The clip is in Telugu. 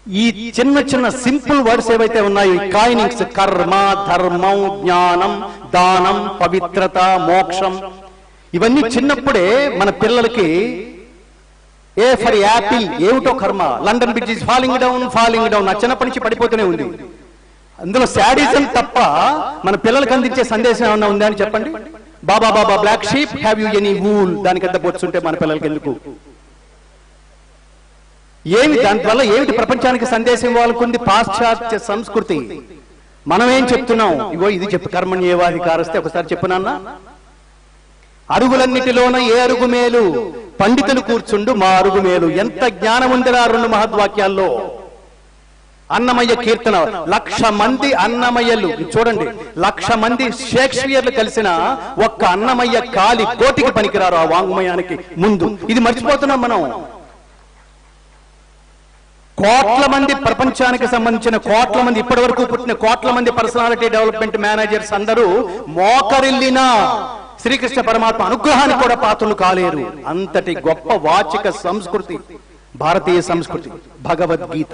ఈ చిన్న చిన్న సింపుల్ వర్డ్స్ ఏవైతే ఉన్నాయో, కాయినింగ్స్, కర్మ, ధర్మం, జ్ఞానం, దానం, పవిత్రత, మోక్షం, ఇవన్నీ చిన్నప్పుడే మన పిల్లలకి ఏ ఫర్ యాపిల్ ఏమిటో కర్మ, London bridge is falling down నా చిన్నప్పటి నుంచి పడిపోతూనే ఉంది. అందులో శాడిజం తప్ప మన పిల్లలకు అందించే సందేశం ఏమన్నా ఉందా అని చెప్పండి. Baa baa black sheep, have you any wool, దానికి ఎంత బొచ్చుంటే మన పిల్లలకి ఎందుకు? ఏమి దానివల్ల ఏమిటి ప్రపంచానికి సందేశం ఇవ్వాలనుకుంది? పాశ్చాత్య సంస్కృతి. మనం ఏం చెప్తున్నాం? ఇగో ఇది చెప్పు, కర్మణ్యేవాధికారస్తే. ఒకసారి చెప్పు నాన్న. అరుగులన్నిటిలోన ఏ అరుగు మేలు, పండితులు కూర్చుండు మా అరుగు మేలు. ఎంత జ్ఞానం ఉందిరా రెండు మహద్వాక్యాల్లో. అన్నమయ్య కీర్తన, 1,00,000 మంది అన్నమయ్యలు చూడండి, 1,00,000 మంది షేక్స్పియర్లు కలిసిన ఒక్క అన్నమయ్య కాలి కోటికి పనికిరారు ఆ వాంగ్మయానికి ముందు. ఇది మర్చిపోతున్నాం మనం. కోట్ల మంది, ప్రపంచానికి సంబంధించిన కోట్ల మంది, ఇప్పటి వరకు పుట్టిన కోట్ల మంది పర్సనాలిటీ డెవలప్మెంట్ మేనేజర్స్ అందరూ మోకరిల్లినా శ్రీకృష్ణ పరమాత్మ అనుగ్రహానికి కూడా పాత్రలు కాలేరు. అంతటి గొప్ప వాచిక సంస్కృతి భారతీయ సంస్కృతి, భగవద్గీత.